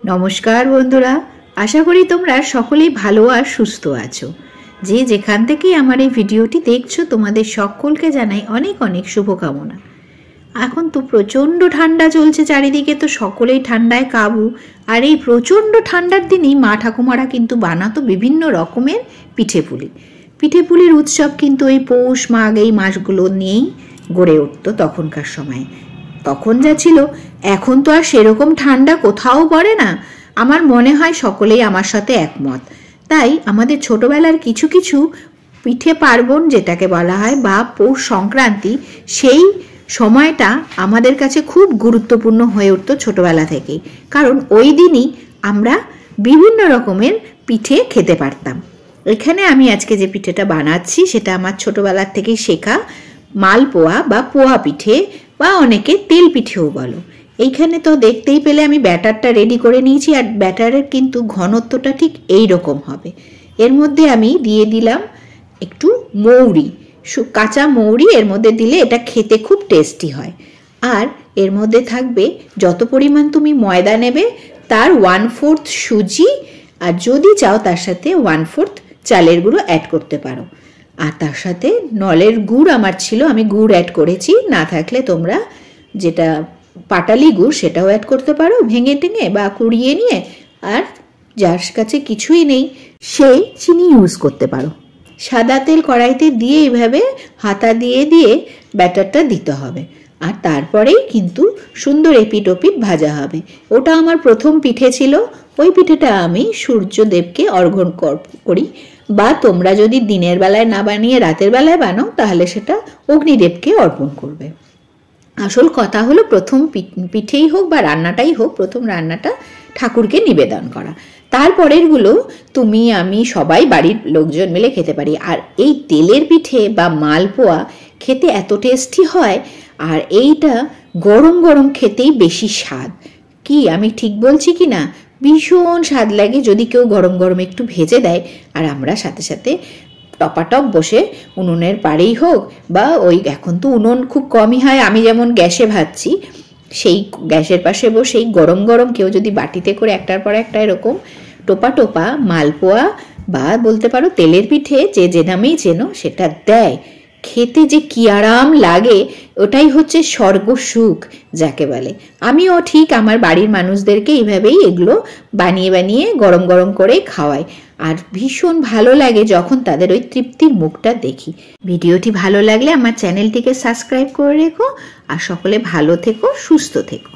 নমস্কার বন্ধুরা, আশা করি তোমরা সকলেই ভালো আর সুস্থ আছো। যে যেখান থেকে আমার এই ভিডিওটি দেখছো তোমাদের সকলকে জানাই অনেক অনেক শুভকামনা। এখন তো প্রচণ্ড ঠান্ডা চলছে চারিদিকে, তো সকলেই ঠান্ডায় কাবু। আর এই প্রচণ্ড ঠান্ডার দিনেই মা ঠাকুমারা কিন্তু বানাতো বিভিন্ন রকমের পিঠেপুলির উৎসব কিন্তু এই পৌষ মাঘ এই মাসগুলো নিয়েই গড়ে উঠতো তখনকার সময়ে। তখন যা ছিল, এখন তো আর সেরকম ঠান্ডা কোথাও পড়ে না। আমার মনে হয় সকলেই আমার সাথে একমত। তাই আমাদের ছোটবেলার কিছু কিছু পিঠে পার্বণ যেটাকে বলা হয় বা পৌষ সংক্রান্তি, সেই সময়টা আমাদের কাছে খুব গুরুত্বপূর্ণ হয়ে উঠতো ছোটবেলা থেকেই। কারণ ওই দিনই আমরা বিভিন্ন রকমের পিঠে খেতে পারতাম। এখানে আমি আজকে যে পিঠেটা বানাচ্ছি সেটা আমার ছোটবেলার থেকেই শেখা মালপোয়া বা পোয়া পিঠে, বা অনেকে তেল পিঠেও বলো। এইখানে তো দেখতেই পেলে আমি ব্যাটারটা রেডি করে নিয়েছি, আর ব্যাটারের কিন্তু ঘনত্বটা ঠিক এই রকম হবে। এর মধ্যে আমি দিয়ে দিলাম একটু মৌরি, কাঁচা মৌরি এর মধ্যে দিলে এটা খেতে খুব টেস্টি হয়। আর এর মধ্যে থাকবে যত পরিমাণ তুমি ময়দা নেবে তার 1/4 সুজি, আর যদি চাও তার সাথে 1/4 চালের গুঁড়ো অ্যাড করতে পারো। আর তার সাথে নলের গুড় আমার ছিল, আমি গুড় অ্যাড করেছি। না থাকলে তোমরা যেটা পাটালি গুড় সেটাও অ্যাড করতে পারো, ভেঙে টেঙে বা কুড়িয়ে নিয়ে। আর যার কাছে কিছুই নেই সে চিনি ইউজ করতে পারো। সাদা তেল কড়াইতে দিয়ে এইভাবে হাতা দিয়ে দিয়ে ব্যাটারটা দিতে হবে। আর তারপরেই কিন্তু সুন্দর এপিট ওপিট ভাজা হবে। ওটা আমার প্রথম পিঠে ছিল। ওই পিঠেটা আমি সূর্যদেবকে অর্ঘ্য করি, বা তোমরা যদি দিনের বেলায় না বানিয়ে রাতের বেলায় বানাও তাহলে সেটা অগ্নিদেবকে অর্পণ করবে। আসল কথা হলো প্রথম পিঠেই হোক বা রান্নাটাই হোক, প্রথম রান্নাটা ঠাকুরকে নিবেদন করা। তারপরেরগুলো তুমি আমি সবাই বাড়ির লোকজন মিলে খেতে পারি। আর এই তেলের পিঠে বা মালপোয়া খেতে এত টেস্টি হয়, আর এইটা গরম গরম খেতেই বেশি স্বাদ। কি আমি ঠিক বলছি কি না? ভীষণ স্বাদ লাগে যদি কেউ গরম গরম একটু ভেজে দেয়, আর আমরা সাথে সাথে টপাটপ বসে উনুনের পাড়েই হোক, বা ওই এখন তো উনুন খুব কমই হয়, আমি যেমন গ্যাসে ভাজছি, সেই গ্যাসের পাশে বসেই গরম গরম কেউ যদি বাটিতে করে একটার পর একটা এরকম টোপা টোপা মালপোয়া বা বলতে পারো তেলের পিঠে, যে নামেই চেনো, সেটা দেয়, খেতে যে কি আরাম লাগে, ওটাই হচ্ছে স্বর্গ সুখ যাকে বলে। আমিও ঠিক আমার বাড়ির মানুষদেরকে এইভাবেই এগুলো বানিয়ে বানিয়ে গরম গরম করে খাওয়াই। আর ভীষণ ভালো লাগে যখন তাদের ওই তৃপ্তির মুখটা দেখি। ভিডিওটি ভালো লাগলে আমার চ্যানেলটিকে সাবস্ক্রাইব করে রেখো, আর সকলে ভালো থেকো, সুস্থ থেকো।